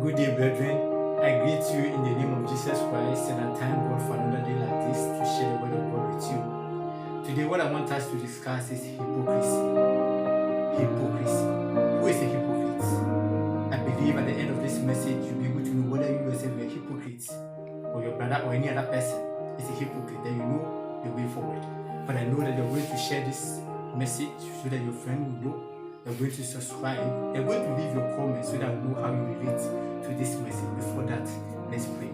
Good day, brethren. I greet you in the name of Jesus Christ, and I thank God for another day like this to share the word of God with you. Today, what I want us to discuss is hypocrisy. Hypocrisy. Who is a hypocrite? I believe at the end of this message, you'll be able to know whether you yourself are a hypocrite or your brother or any other person is a hypocrite. Then you know the way forward. But I know that you're going to share this message so that your friend will know. You're going to subscribe. You're going to leave your comments so that I know how you relate to this message. Before that, let's pray.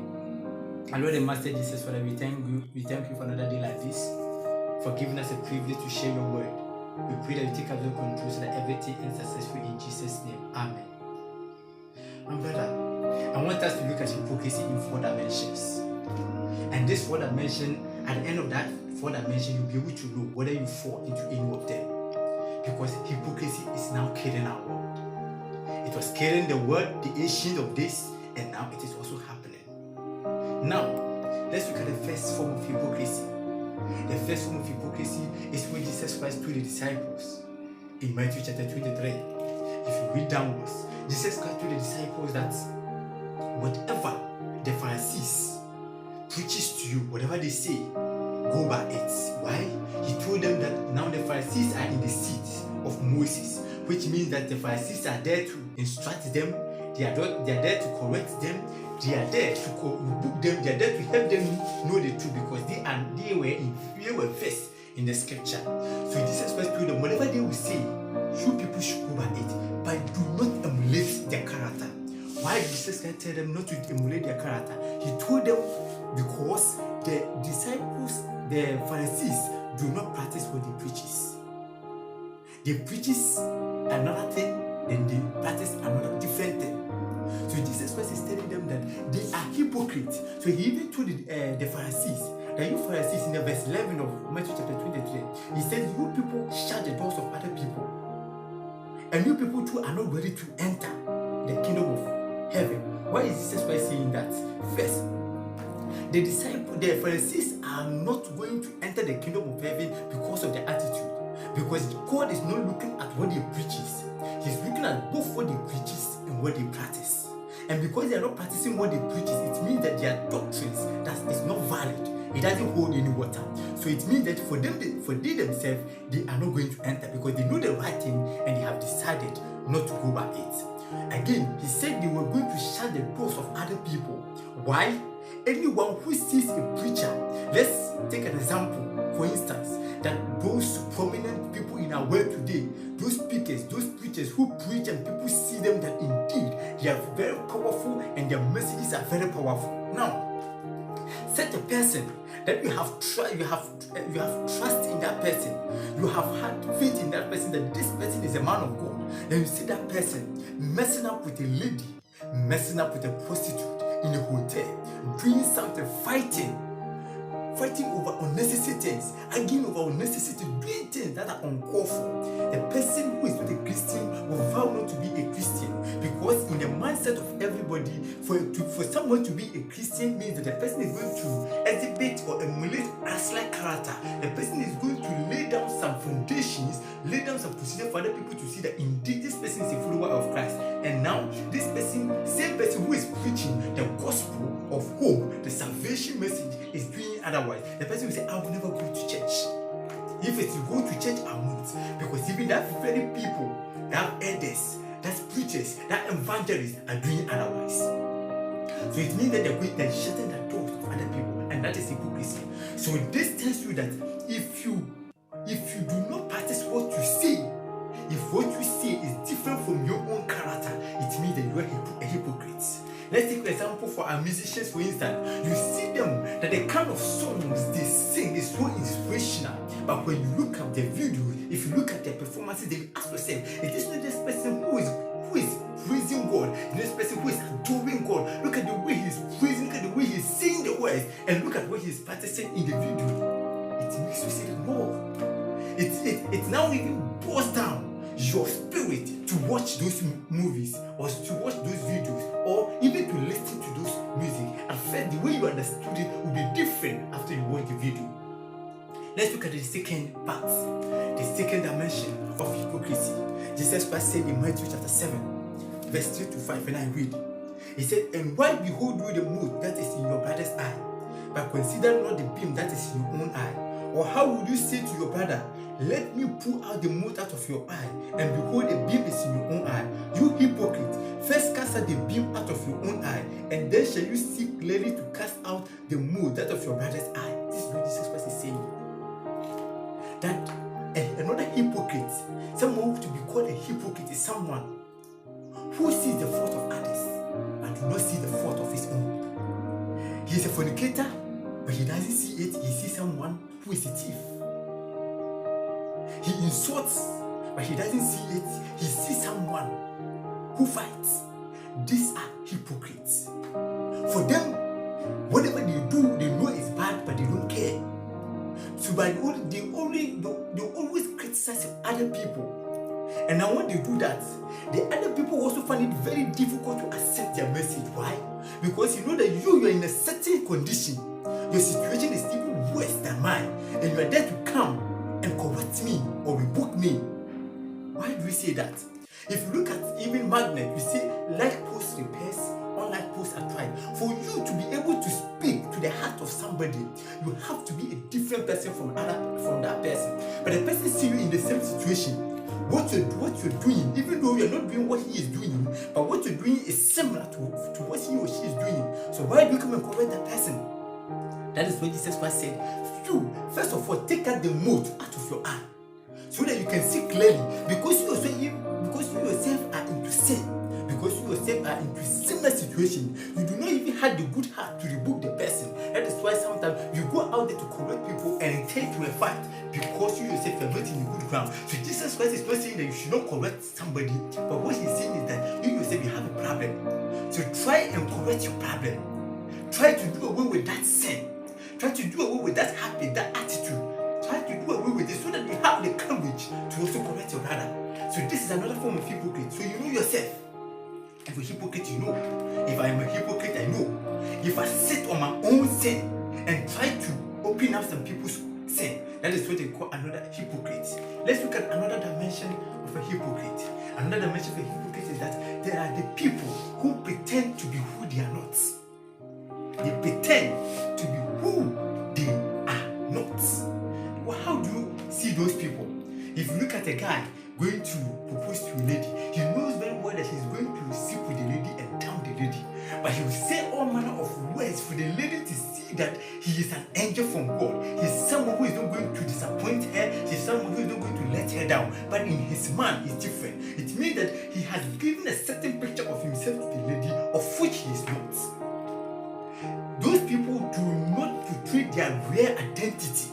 Our Lord and Master Jesus, Father, we thank you. We thank you for another day like this, for giving us a privilege to share your word. We pray that you take absolute control so that everything is successful in Jesus' name. Amen. My brother, I want us to look at hypocrisy in 4 dimensions. And this 4 dimension, at the end of that 4 dimension, you'll be able to know whether you fall into any of them. Because hypocrisy is now killing our world. It was killing the world, the ancient of days, and now it is also happening. Now, let's look at the first form of hypocrisy. The first form of hypocrisy is when Jesus Christ told the disciples in Matthew chapter 23. If you read downwards, Jesus Christ told the disciples that whatever the Pharisees preaches to you, whatever they say, go by it. Why? He told them that now the Pharisees are in the seat of Moses, which means that the Pharisees are there to instruct them, they are there to correct them, they are there to rebuke them, they are there to help them know the truth, because they were first in the scripture. So Jesus Christ told them whatever they will say, you people should go by it, but do not emulate their character. Why did Jesus Christ tell them not to emulate their character? He told them because the disciples, the Pharisees, do not practice what they preaches. They preaches another thing, and they practice another different thing. So Jesus Christ is telling them that they are hypocrites. So he even told the Pharisees, that you Pharisees, in the verse 11 of Matthew chapter 23, he says, you people shut the doors of other people, and you people too are not ready to enter the kingdom of heaven. Why is Jesus Christ saying that? First, the Pharisees are not going to enter the kingdom of heaven because of their attitude. Because God is not looking at what they preaches. He's looking at both what they preaches and what they practice. And because they are not practicing what they preaches, it means that their doctrines that is not valid. It doesn't hold any water. So it means that for they themselves, they are not going to enter because they know the right thing and they have decided not to go by it. Again, he said they were going to shut the doors of other people. Why? Anyone who sees a preacher, let's take an example, for instance, that those prominent people in our world today, those speakers, those preachers who preach and people see them that indeed they are very powerful and their messages are very powerful. Now, such a person that you have trust in that person, you have had faith in that person that this person is a man of God. Then you see that person messing up with a lady, messing up with a prostitute in a hotel, doing something, fighting over unnecessary things, arguing over unnecessary things, doing things that are uncalled for. The person who is not a Christian will vow not to be a Christian, because in the mindset of everybody, for someone to be a Christian means that the person is going to exhibit or emulate Christ-like character. The person is going to lay down some foundations, lay down some procedure for other people to see that indeed this person is a follower of Christ. And now this person, same person who is preaching the gospel of hope, the salvation message, is doing otherwise. The person will say, I will never go to church. If it's to go to church, I won't. Because even that very people, that elders, that preachers, that evangelists are doing otherwise. So it means that they're shutting the doors of other people, and that is hypocrisy. So this tells you that if you do not practice what you say, if what you say is different from your own character, it means that you are a hypocrite. Let's take an example for our musicians, for instance. You see them that the kind of songs they sing is so inspirational, but when you look at the video, if you look at their performances, they ask yourself, is this not this person who is praising God? This person who is adoring God? Look at the way he's praising, look at the way he's saying the words, and look at what he's practicing in the video. It makes you say that no. It now even boils down your spirit to watch those movies or to watch those videos or even to listen to those music. And first, the way you understood it will be different after you watch the video. Let's look at the second part, the second dimension of hypocrisy. Jesus Christ said in Matthew chapter 7, verse 3 to 5, and I read, He said, and why behold you the mote that is in your brother's eye, but consider not the beam that is in your own eye? Or how would you say to your brother, let me pull out the mote out of your eye, and behold, the beam is in your own eye? You hypocrite, first cast out the beam out of your own eye, and then shall you see clearly to cast out the mote out of your brother's eye. This is what Jesus Christ is saying. That another hypocrite, someone who to be called a hypocrite, is someone who sees the fault of others and do not see the fault of his own. He is a fornicator, but he doesn't see it. He sees someone who is a thief. He insults, but he doesn't see it. He sees someone who fights. These are hypocrites. For them, whatever they do, they know it's bad, but they don't care. So by they always criticize other people. And now when they do that, the other people also find it very difficult to accept their message. Why? Because you know that you are in a certain condition. Your situation is even worse than mine. And you are there to come and correct me or rebuke me. Why do we say that? If you look at even magnet, you see like post repairs, unlike post attract. For you to be able to speak to the heart of somebody, you have to be a different person from that person. But the person see you in the same situation. What you're doing, even though you're not doing what he is doing, but what you're doing is similar to what he or she is doing. So why do you come and correct that person? That is what Jesus Christ said. You, first of all, take out the mote out of your eye, so that you can see clearly. Because you yourself are into sin, because you yourself are into similar situation, you do not even have the good heart to rebuke the person. That is why sometimes you go out there to correct people and it turns to a fight, because you yourself are not in the good ground. So Jesus Christ is not saying that you should not correct somebody, but what he's saying is that you yourself you have a problem. So try and correct your problem. Try to do away with that sin. Try to do away with that habit, that attitude. Try to do away with it so that you have the courage to also correct your brother. So this is another form of hypocrite. So you know yourself. If a hypocrite, you know. If I am a hypocrite, I know. If I sit on my own sin and try to open up some people's sin, that is what they call another hypocrite. Let's look at another dimension of a hypocrite. Another dimension of a hypocrite is that there are the people who pretend to be who they are not. They pretend to be who they are not. Well, how do you see those people? If you look at a guy going to propose to a lady, he knows very well that he's going to sleep with the lady and down the lady. But he will say all manner of words for the lady to see that he is an angel from God. He's someone who is not going to disappoint her. He's someone who is not going to let her down. But in his mind, it's different. It means that he has given a certain picture of himself to the lady of which he is not. Those people do not portray their real identity.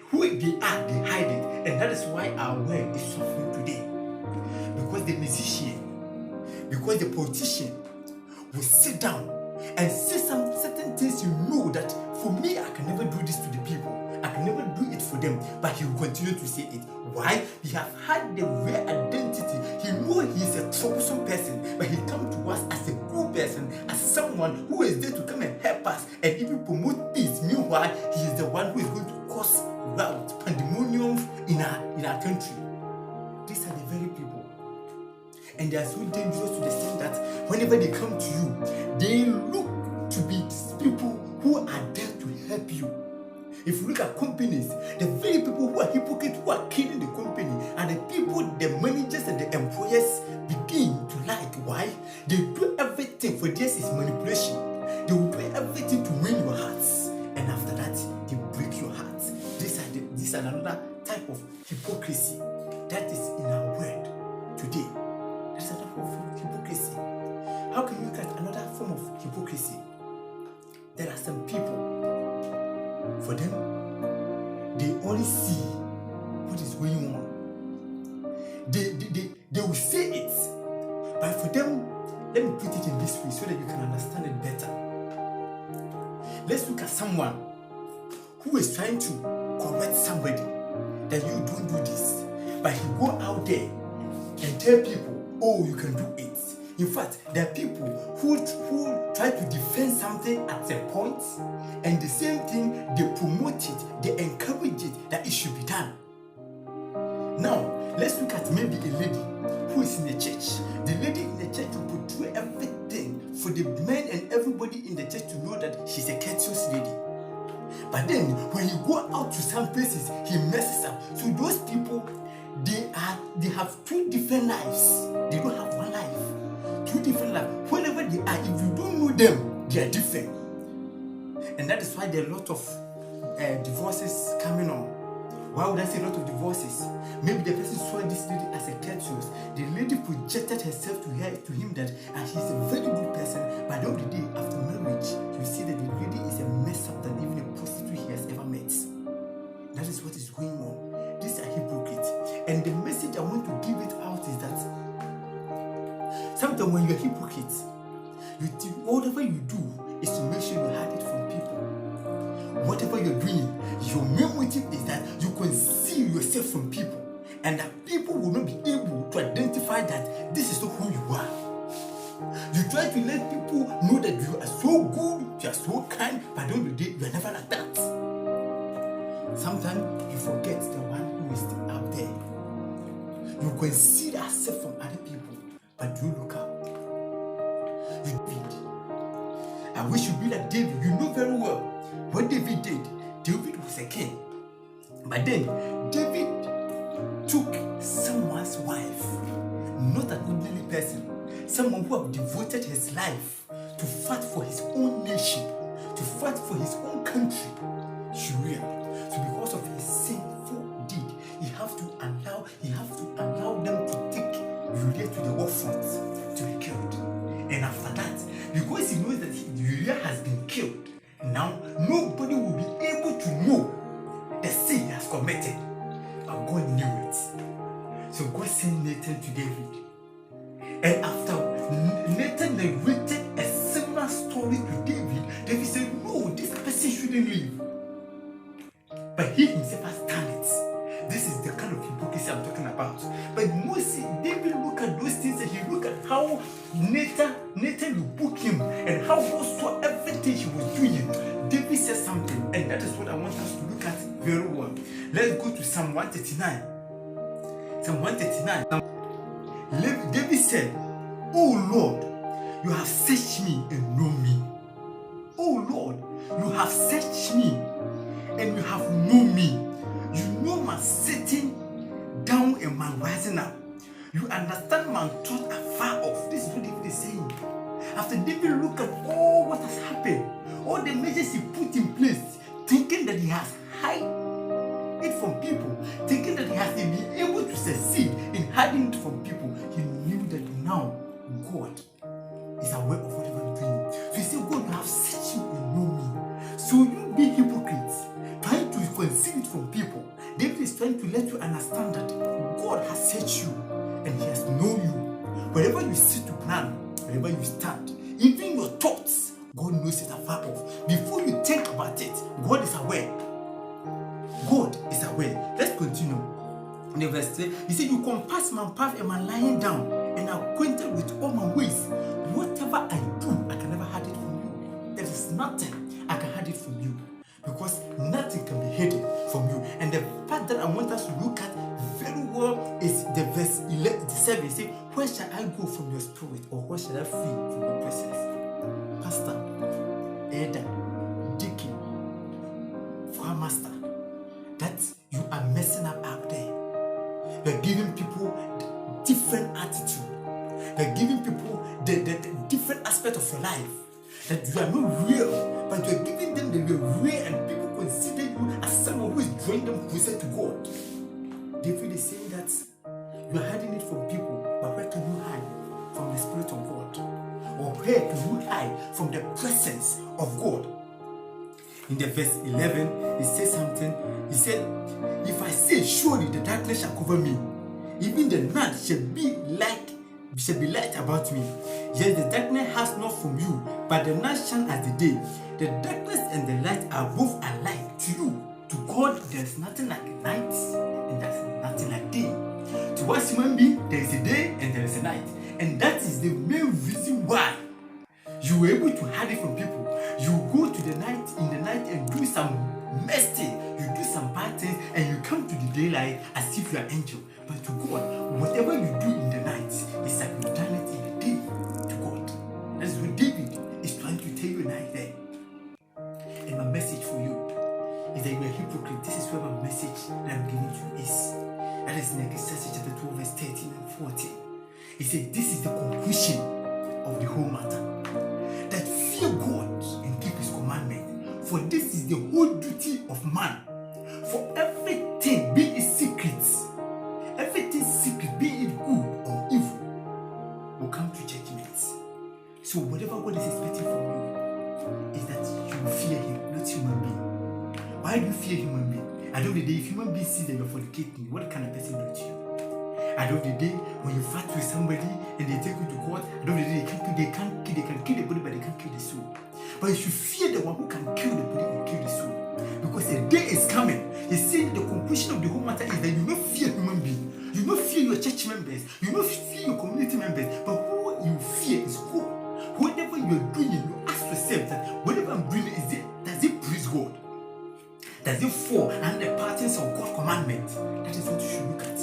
Who they are, they hide it. And that is why our world is suffering today. Because the musician, because the politician will sit down and say some certain things, you know that for me, I can never do this to the people. I can never do it for them. But he will continue to say it. Why? He has had the real identity. He knows he is a troublesome person, but he comes to us as a good person, as someone who is there to come and help us and even promote peace. Meanwhile, he is the one who is going to cause rout, pandemonium in our country. These are the very people. And they are so dangerous to the extent that whenever they come to you, they look to be people who are there to help you. If you look at companies, the very people who are hypocrites, who are killing the company, are the people, the managers and the employers begin to like. Why? They do everything for this is manipulation. They will do everything to win your hearts. And after that, they break your hearts. These are another type of hypocrisy that is in our world today. That is another form of hypocrisy. How can you look at another form of hypocrisy? There are some people, for them, they only see what is going on. They will say it, but for them, let me put it in this way so that you can understand it better. Let's look at someone who is trying to correct somebody that you don't do this, but he go out there and tell people, oh, you can do it. In fact, there are people who try to defend something at a point, and the same thing, they promote it, they encourage it, that it should be done. Now, let's look at maybe a lady who is in the church. The lady in the church will portray everything for the men and everybody in the church to know that she's a courteous lady. But then when you go out to some places, he messes up. So those people, they have two different lives. They don't have one life. Two different lives. Whenever they are, if you don't know them, they are different. And that is why there are a lot of divorces coming on. Why would I say a lot of divorces? Maybe the person saw this lady as a courteous. The lady projected herself to him that she's a very good person. But at the end of the day, after marriage, you see that the lady is a mess up than even a prostitute he has ever met. That is what is going on. These are hypocrites. And the message I want to give it out is that sometimes when you're a hypocrite, whatever you do is to make sure you hide it from people. Whatever you're doing, your main motive is that you conceal yourself from people, and that people will not be able to identify that this is not who you are. You try to let people know that you are so good, you are so kind, but at the end of the day, you are never like that. Sometimes you forget the one who is out there. You conceal yourself from other people, but you look up. You did. I wish you be like David. You know very well what David did. David was a king. But then, David took someone's wife, not an ordinary person, someone who had devoted his life to fight for his own nation, to fight for his own country, Uriah. So because of his sinful deed, he have to allow them to take Uriah to the war front to be killed. And after that, because he knows that Uriah has been killed, now nobody will be able to know the sin he has committed. But God knew it. So God sent Nathan to David. And after Nathan narrated a similar story to David, David said, no, this person shouldn't live. But he himself has done it. This is the kind of hypocrisy I'm talking about. But Moses, David look at those things and he look at how Nathan rebuked him and how God saw everything he was doing. David said something, and that is what I want us to look at very well. Let's go to Psalm 139. Psalm 139. David said, oh Lord, you have searched me and know me. Oh Lord, you have searched me and you have known me. You know my sitting down and my rising up. You understand my thought afar off. This is what David is saying. After David looked at all what has happened, all the measures he put in place, thinking that he has hide it from people, thinking that he has been able to succeed in hiding it from people, he knew that now God is aware of whatever he's doing. So he said, God, you have searched me and know me. So you be hypocrites, trying to conceal it from people. David is trying to let you understand that God has searched you and he has known you. Wherever you sit to plan, wherever you stand, even your thoughts, God knows it afar off. Before you think about it, God is aware. God is aware. Let's continue. In the verse 3, he said, you compass my path and my lying down, and are acquainted with all my ways. Whatever I do, I can never hide it from you. There is nothing I can hide it from you, because nothing can be hidden from you. And the part that I want us to look at very well is the verse 7. Say, where shall I go from your spirit, or where shall I flee from your presence? Pastor, elder, deacon, choir master, that you are messing up out there. You're giving people different attitude. You're giving people the different aspect of your life. That you are not real, but you're giving them the real, and people consider you as someone who is drawing them closer to God. David is saying that you're hiding it from people, but where can you hide? From the Spirit of God? Or where can you hide from the presence of God? In the verse 11, he says something. He said, if I say, surely the darkness shall cover me, even the night shall be light about me. Yes, the darkness has not from you, but the night shines as the day. The darkness and the light are both alike to you. To God, there is nothing like night, and there's nothing like day. To us human being, there is a day and there is a night. And that is the main reason why you were able to hide it from people. You go to the night, in the night, and do some mess thing. You do some bad things, and you come to the daylight as if you are an angel. But to God, whatever you do in the night, it's like you've done it in the day to God. That is what David the whole matter. That fear God and keep his commandment. For this is the whole duty of man. For everything, be it secrets, everything secret, be it good or evil, will come to judgment. So whatever God is expecting from you is that you fear him, not human being. Why do you fear human being? At the end of the day, if human being sees that you're fornicating, what kind of person do to you? At the end of the day, when you fight with somebody and they take you to court, at the end of the day, they can kill the body, but they can't kill the soul. But you should fear the one who can kill the body and kill the soul. Because a day is coming. He's saying the conclusion of the whole matter is that you don't fear human beings. You don't fear your church members. You don't fear your community members. But who you fear is God. Whatever you're doing, you ask yourself that whatever I'm doing, does it please God? Does it fall under the patterns of God's commandment? That is what you should look at.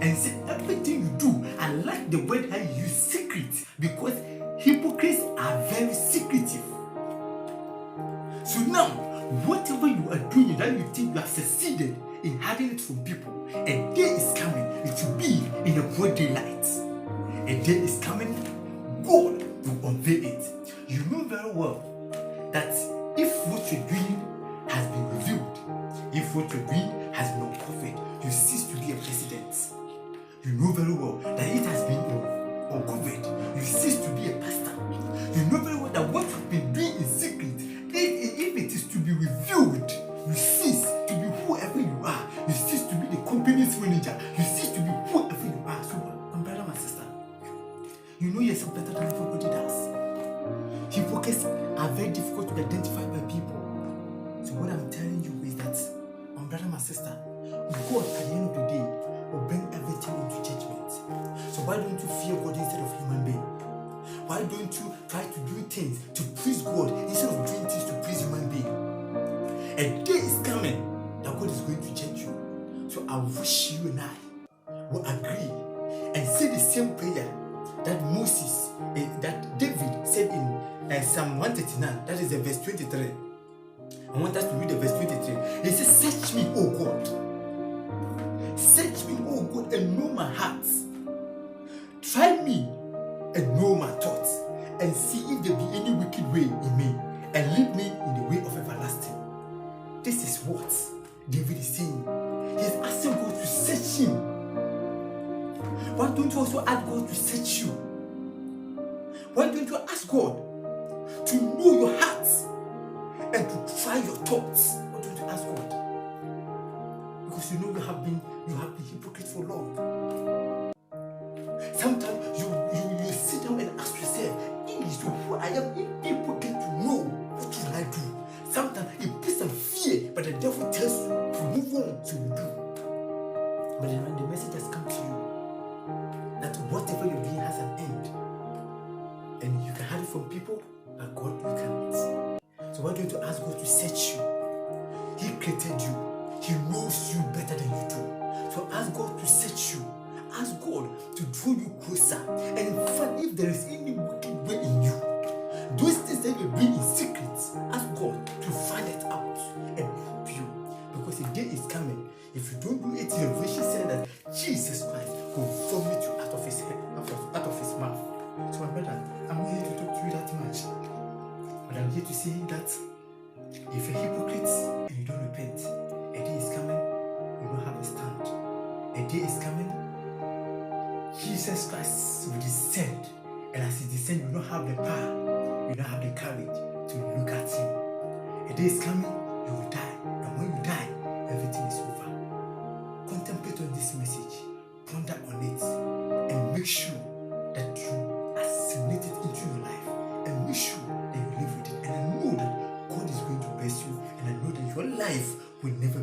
And say everything you do, I like the word I use, secret, because hypocrites are very secretive. So now, whatever you are doing that you think you have succeeded in hiding it from people, a day is coming, it will be in a broad daylight. A day is coming, God will unveil it. You know very well that if what you're doing has been revealed, if what you're doing has been uncovered, you cease to be a president. You know very well that it has been uncovered, you cease to be a pastor. You know very well that what you've been doing in secret, if it is to be revealed, you cease to be whoever you are. You cease to be the company's manager. You cease to be whoever you are. So, my brother, my sister, you know yourself better than everybody does. Hypocrites are very difficult to be identified by people. So what I'm telling you is that, my brother, my sister, God at the end of the day will bring everything into judgment. So why don't you fear God instead of human being? Why don't you try to do things to please God instead of doing things to please human being? A day is coming that God is going to judge you. So I wish you and I will agree and say the same prayer that Moses, that David said in Psalm 139, that is the verse 23. I want us to read the verse 23. He says, search me, O God. Search me, O God, and know my heart. Try me and know my thoughts, and see if there be any wicked way in me, and lead me in the way of everlasting. This is what David is saying. He's asking God to search him. Why don't you also ask God to search you? Why don't you ask God to know your heart and to try your thoughts? Why don't you ask God? Because you know you have been hypocrite for long. Sometimes you sit down and ask yourself, is who I am, if people get to know, what should I do? Sometimes it puts some fear, but the devil tells you to move on, so you do. But then when the message has come to you, that whatever you're doing has an end, and you can hide it from people, but God, you can't. So why don't you ask God to search you? He created you. He knows you better than you do. So ask God to search you. Ask God to draw you closer and find if there is any wicked way in you. Those things that you're doing in secret, ask God to find it out and help you. Because a day is coming. If you don't do it, the version said that Jesus Christ will vomit you out of his head, out of his mouth. So my brother, I'm not here to talk to you that much. But I'm here to say that if you're a hypocrite and you don't repent, a day is coming, you don't have a stand. A day is coming, Jesus Christ will descend, and as he descends, you don't have the power, you don't have the courage to look at him. A day is coming, you will die, and when you die, everything is over. Contemplate on this message, ponder on it, and make sure that you assimilate it into your life, and make sure that you live with it. And I know that God is going to bless you, and I know that your life will never